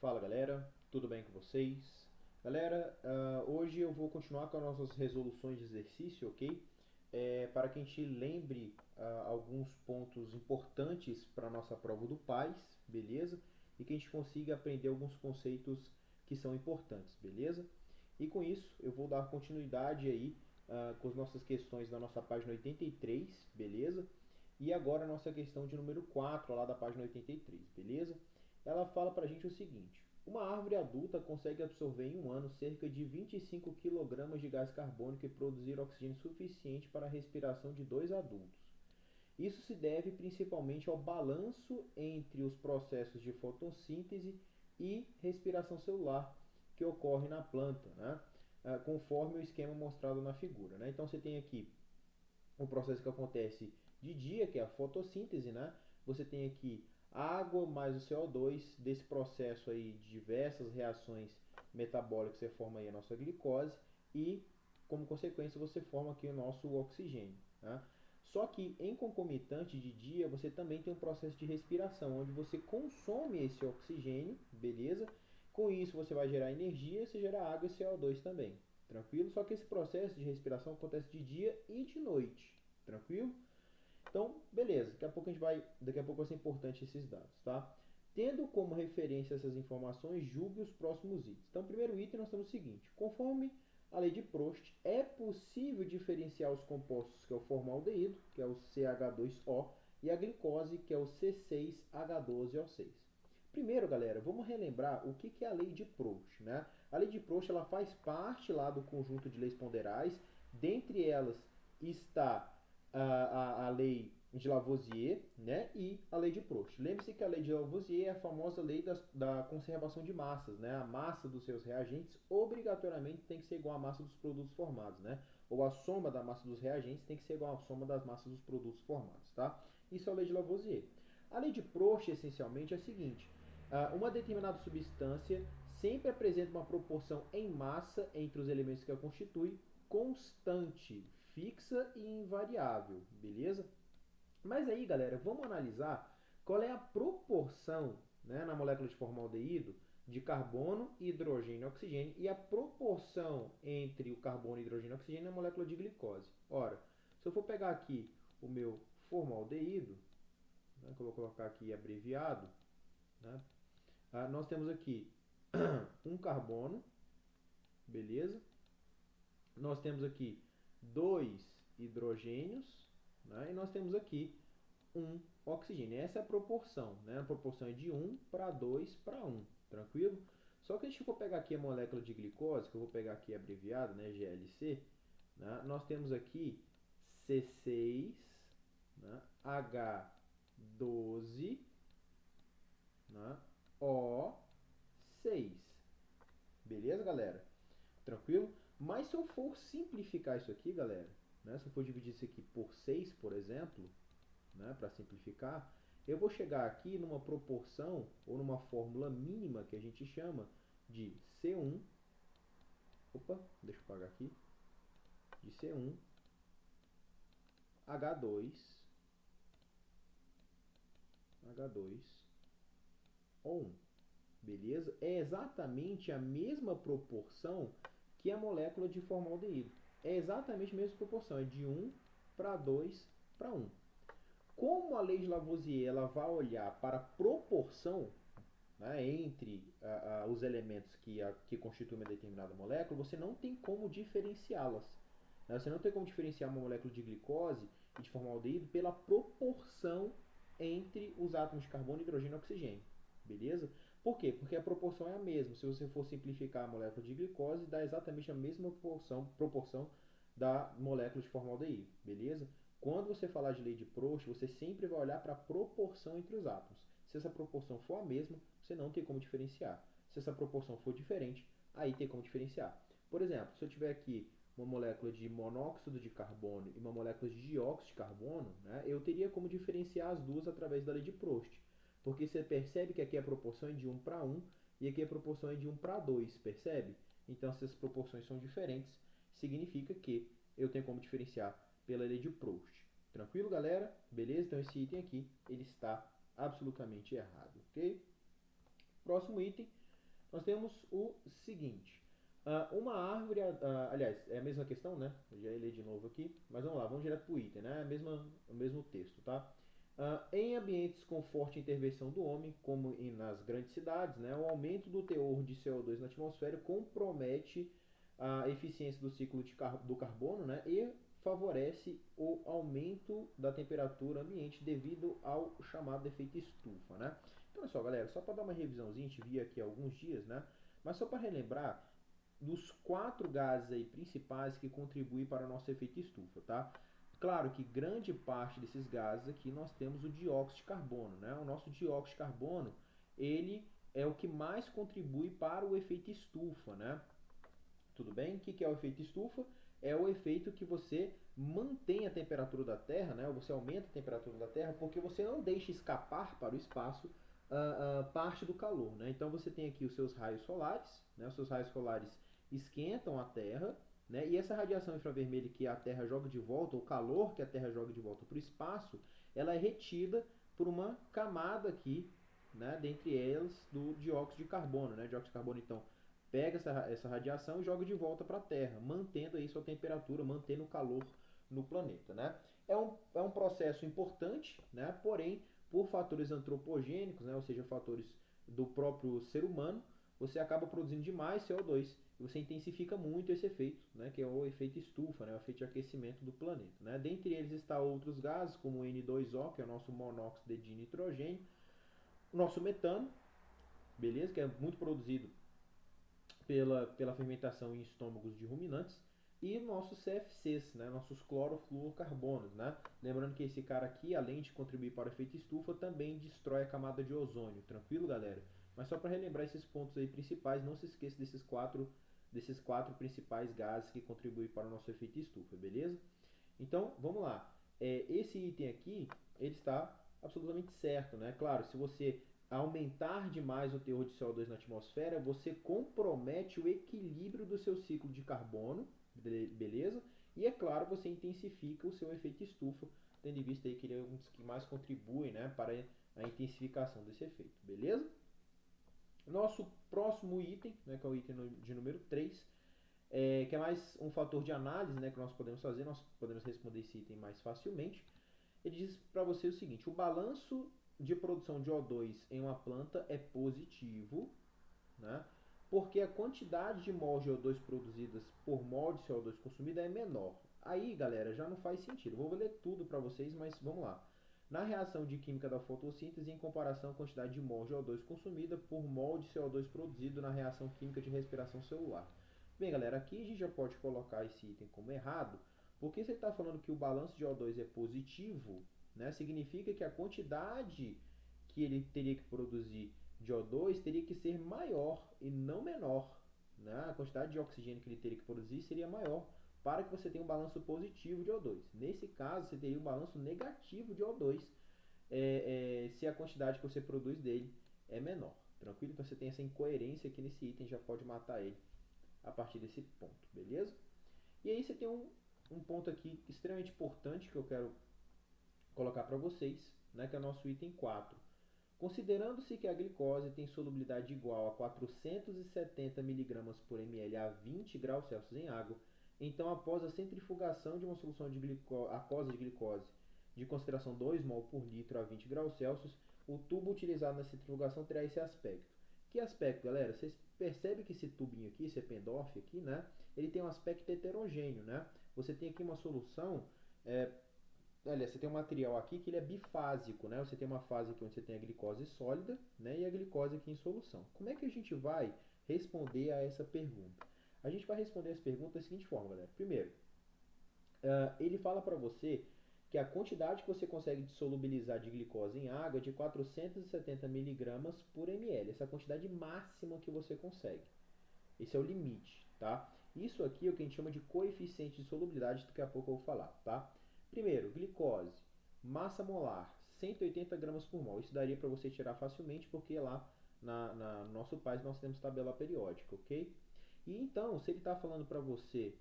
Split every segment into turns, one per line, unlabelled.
Fala galera, tudo bem com vocês? Galera, hoje eu vou continuar com as nossas resoluções de exercício, ok? Para que a gente lembre alguns pontos importantes para a nossa prova do PAS, beleza? E que a gente consiga aprender alguns conceitos que são importantes, beleza? E com isso eu vou dar continuidade aí com as nossas questões da nossa página 83, beleza? E agora a nossa questão de número 4 lá da página 83, beleza? Ela fala para a gente o seguinte: uma árvore adulta consegue absorver em um ano cerca de 25 kg de gás carbônico e produzir oxigênio suficiente para a respiração de dois adultos. Isso se deve principalmente ao balanço entre os processos de fotossíntese e respiração celular que ocorre na planta, né? Conforme o esquema mostrado na figura. Né? Então você tem aqui o processo que acontece de dia, que é a fotossíntese, né? Você tem aqui água mais o CO2, desse processo aí de diversas reações metabólicas você forma aí a nossa glicose e, como consequência, você forma aqui o nosso oxigênio, né? Só que em concomitante de dia, você também tem um processo de respiração, onde você consome esse oxigênio, beleza? Com isso você vai gerar energia, você gera água e CO2 também. Tranquilo? Só que esse processo de respiração acontece de dia e de noite. Tranquilo? Então, beleza. Daqui a pouco vai ser importante esses dados, tá? Tendo como referência essas informações, julgue os próximos itens. Então, primeiro item nós temos o seguinte: conforme a lei de Prost, é possível diferenciar os compostos que é o formaldeído, que é o CH2O, e a glicose, que é o C6H12O6. Primeiro, galera, vamos relembrar o que é a lei de Prost, né? A lei de Prost ela faz parte lá do conjunto de leis ponderais. Dentre elas está a lei de Lavoisier, né? E a lei de Prost. Lembre-se que a lei de Lavoisier é a famosa lei da conservação de massas, né? A massa dos seus reagentes obrigatoriamente tem que ser igual à massa dos produtos formados, né? Ou a soma da massa dos reagentes tem que ser igual à soma das massas dos produtos formados, tá? Isso é a lei de Lavoisier. A lei de Prost, essencialmente, é a seguinte: uma determinada substância sempre apresenta uma proporção em massa entre os elementos que a constituem constante, fixa e invariável, beleza? Mas aí, galera, vamos analisar qual é a proporção, né, na molécula de formaldeído de carbono, hidrogênio e oxigênio e a proporção entre o carbono, hidrogênio e oxigênio na molécula de glicose. Ora, se eu for pegar aqui o meu formaldeído, né, que eu vou colocar aqui abreviado, né, nós temos aqui um carbono, beleza? Nós temos aqui dois hidrogênios, né? E nós temos aqui um oxigênio. Essa é a proporção, né? A proporção é de 1 para 2 para 1, tranquilo? Só que se eu for pegar aqui a molécula de glicose, que eu vou pegar aqui abreviado, né, GLC, né, nós temos aqui C6, né, H12, né, O6. Beleza, galera? Tranquilo? Mas se eu for simplificar isso aqui, galera, né, se eu for dividir isso aqui por 6, por exemplo, né, para simplificar, eu vou chegar aqui numa proporção ou numa fórmula mínima que a gente chama de C1, opa, deixa eu apagar aqui, de C1, H2, H2, O1. Beleza? É exatamente a mesma proporção que a molécula de formaldeído. É exatamente a mesma proporção, é de 1 para 2 para 1. Como a lei de Lavoisier ela vai olhar para a proporção, né, entre os elementos que constituem uma determinada molécula, você não tem como diferenciá-las. Né? Você não tem como diferenciar uma molécula de glicose e de formaldeído pela proporção entre os átomos de carbono, hidrogênio e oxigênio. Beleza? Por quê? Porque a proporção é a mesma. Se você for simplificar a molécula de glicose, dá exatamente a mesma proporção da molécula de formaldeído. Beleza? Quando você falar de lei de Proust, você sempre vai olhar para a proporção entre os átomos. Se essa proporção for a mesma, você não tem como diferenciar. Se essa proporção for diferente, aí tem como diferenciar. Por exemplo, se eu tiver aqui uma molécula de monóxido de carbono e uma molécula de dióxido de carbono, né, eu teria como diferenciar as duas através da lei de Proust. Porque você percebe que aqui a proporção é de 1 para 1 e aqui a proporção é de 1 para 2, percebe? Então, se as proporções são diferentes, significa que eu tenho como diferenciar pela lei de Proust. Tranquilo, galera? Beleza? Então, esse item aqui, ele está absolutamente errado, ok? Próximo item, nós temos o seguinte. Uma árvore, aliás, é a mesma questão, né? Eu já li de novo aqui, mas vamos lá, vamos direto para o item, né? O mesmo texto, tá? Em ambientes com forte intervenção do homem, como nas grandes cidades, né, o aumento do teor de CO2 na atmosfera compromete a eficiência do ciclo do carbono, né, e favorece o aumento da temperatura ambiente devido ao chamado efeito estufa. Né? Então, olha só, galera, só para dar uma revisãozinha, a gente viu aqui há alguns dias, né, mas só para relembrar, dos 4 gases aí principais que contribuem para o nosso efeito estufa, tá? Claro que grande parte desses gases aqui nós temos o dióxido de carbono, né? O nosso dióxido de carbono, ele é o que mais contribui para o efeito estufa, né? Tudo bem? O que é o efeito estufa? É o efeito que você mantém a temperatura da Terra, né? Você aumenta a temperatura da Terra porque você não deixa escapar para o espaço parte do calor, né? Então você tem aqui os seus raios solares, né? Os seus raios solares esquentam a Terra, né? E essa radiação infravermelha que a Terra joga de volta, o calor que a Terra joga de volta para o espaço, ela é retida por uma camada aqui, né? Dentre elas do dióxido de carbono, né? Dióxido de carbono, então, pega essa radiação e joga de volta para a Terra, mantendo aí sua temperatura, mantendo o calor no planeta, né? É um processo importante, né? Porém, por fatores antropogênicos, né? Ou seja, fatores do próprio ser humano, você acaba produzindo demais CO2 e você intensifica muito esse efeito, né? Que é o efeito estufa, né? O efeito de aquecimento do planeta, né? Dentre eles está outros gases, como o N2O, que é o nosso monóxido de nitrogênio, o nosso metano, beleza? Que é muito produzido pela fermentação em estômagos de ruminantes, e nossos CFCs, né, nossos clorofluorocarbonos. Né? Lembrando que esse cara aqui, além de contribuir para o efeito estufa, também destrói a camada de ozônio. Tranquilo, galera? Mas só para relembrar esses pontos aí principais, não se esqueça desses quatro principais gases que contribuem para o nosso efeito estufa, beleza? Então, vamos lá. Esse item aqui, ele está absolutamente certo, né? Claro, se você aumentar demais o teor de CO2 na atmosfera, você compromete o equilíbrio do seu ciclo de carbono, beleza? E é claro, você intensifica o seu efeito estufa, tendo em vista aí que ele é um dos que mais contribuem, né, para a intensificação desse efeito, beleza? Nosso próximo item, né, que é o item de número 3, que é mais um fator de análise, né, que nós podemos fazer, nós podemos responder esse item mais facilmente. Ele diz para você o seguinte: o balanço de produção de O2 em uma planta é positivo, né, porque a quantidade de mol de O2 produzidas por mol de CO2 consumida é menor. Aí, galera, já não faz sentido. Vou ler tudo para vocês, mas vamos lá. Na reação de química da fotossíntese, em comparação à quantidade de mol de O2 consumida por mol de CO2 produzido na reação química de respiração celular. Bem, galera, aqui a gente já pode colocar esse item como errado, porque se ele está falando que o balanço de O2 é positivo, né, significa que a quantidade que ele teria que produzir de O2 teria que ser maior e não menor. Né? A quantidade de oxigênio que ele teria que produzir seria maior para que você tenha um balanço positivo de O2. Nesse caso, você teria um balanço negativo de O2 se a quantidade que você produz dele é menor. Tranquilo? Então você tem essa incoerência aqui nesse item, já pode matar ele a partir desse ponto, beleza? E aí você tem um ponto aqui extremamente importante que eu quero colocar para vocês, né, que é o nosso item 4. Considerando-se que a glicose tem solubilidade igual a 470 mg por ml a 20 graus Celsius em água, então após a centrifugação de uma solução de aquosa de glicose de concentração 2 mol por litro a 20 graus Celsius, o tubo utilizado na centrifugação terá esse aspecto. Que aspecto, galera? Vocês percebem que esse tubinho aqui, esse Eppendorf aqui, né, ele tem um aspecto heterogêneo, né? Você tem aqui uma solução olha, você tem um material aqui que ele é bifásico, né? Você tem uma fase aqui onde você tem a glicose sólida, né? E a glicose aqui em solução. Como é que a gente vai responder a essa pergunta? A gente vai responder essa pergunta da seguinte forma, galera. Primeiro, ele fala para você que a quantidade que você consegue solubilizar de glicose em água é de 470 mg por ml. Essa é a quantidade máxima que você consegue. Esse é o limite, tá? Isso aqui é o que a gente chama de coeficiente de solubilidade, daqui a pouco eu vou falar, tá? Primeiro, glicose, massa molar, 180 gramas por mol. Isso daria para você tirar facilmente, porque lá no nosso país nós temos tabela periódica, ok? E então, se ele está falando para você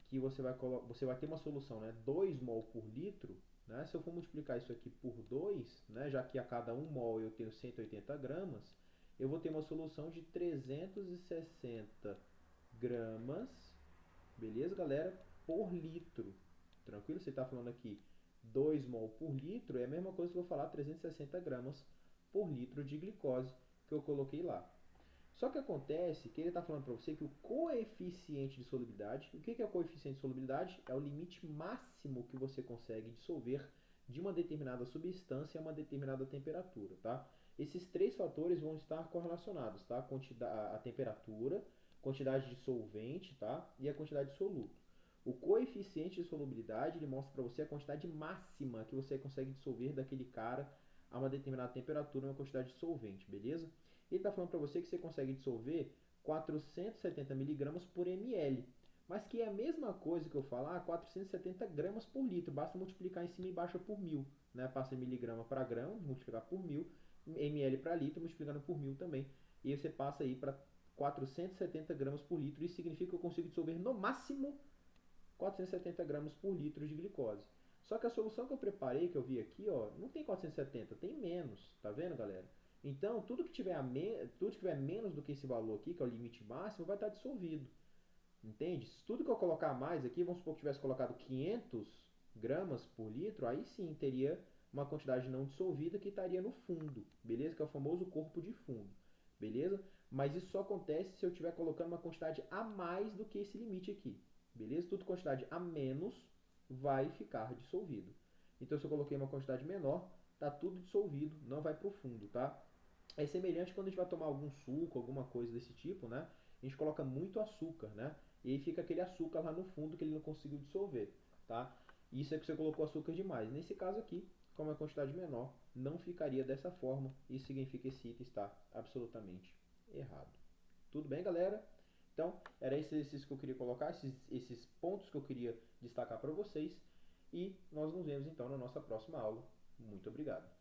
que você vai ter uma solução, né, 2 mol por litro, né, se eu for multiplicar isso aqui por 2, né, já que a cada 1 mol eu tenho 180 gramas, eu vou ter uma solução de 360 gramas, beleza, galera? Por litro. Tranquilo? Você está falando aqui 2 mol por litro, é a mesma coisa que eu vou falar 360 gramas por litro de glicose que eu coloquei lá. Só que acontece que ele está falando para você que o coeficiente de solubilidade, o que é o coeficiente de solubilidade? É o limite máximo que você consegue dissolver de uma determinada substância a uma determinada temperatura, tá? Esses três fatores vão estar correlacionados, tá? A temperatura, quantidade de solvente, tá? E a quantidade de soluto. O coeficiente de solubilidade, ele mostra para você a quantidade máxima que você consegue dissolver daquele cara a uma determinada temperatura, uma quantidade de solvente, beleza? Ele está falando para você que você consegue dissolver 470 miligramas por ml, mas que é a mesma coisa que eu falar 470 gramas por litro, basta multiplicar em cima e embaixo por 1000, né? Passa miligrama para grama, multiplicar por 1000, ml para litro, multiplicando por 1000 também, e você passa aí para 470 gramas por litro. Isso significa que eu consigo dissolver no máximo 470 gramas por litro de glicose. Só que a solução que eu preparei, que eu vi aqui, ó, não tem 470, tem menos, tá vendo, galera? Então, tudo que tiver menos do que esse valor aqui, que é o limite máximo, vai estar dissolvido. Entende? Se tudo que eu colocar mais aqui, vamos supor que tivesse colocado 500 gramas por litro, aí sim teria uma quantidade não dissolvida que estaria no fundo, beleza? Que é o famoso corpo de fundo, beleza? Mas isso só acontece se eu estiver colocando uma quantidade a mais do que esse limite aqui, beleza? Tudo quantidade a menos vai ficar dissolvido. Então, se eu coloquei uma quantidade menor, tá tudo dissolvido, não vai para o fundo, tá? É semelhante quando a gente vai tomar algum suco, alguma coisa desse tipo, né? A gente coloca muito açúcar, né? E aí fica aquele açúcar lá no fundo que ele não conseguiu dissolver, tá? Isso é que você colocou açúcar demais. Nesse caso aqui, como é quantidade menor, não ficaria dessa forma. Isso significa que esse item está absolutamente errado. Tudo bem, galera? Então, era esses que eu queria colocar, esses pontos que eu queria destacar para vocês. E nós nos vemos então na nossa próxima aula. Muito obrigado.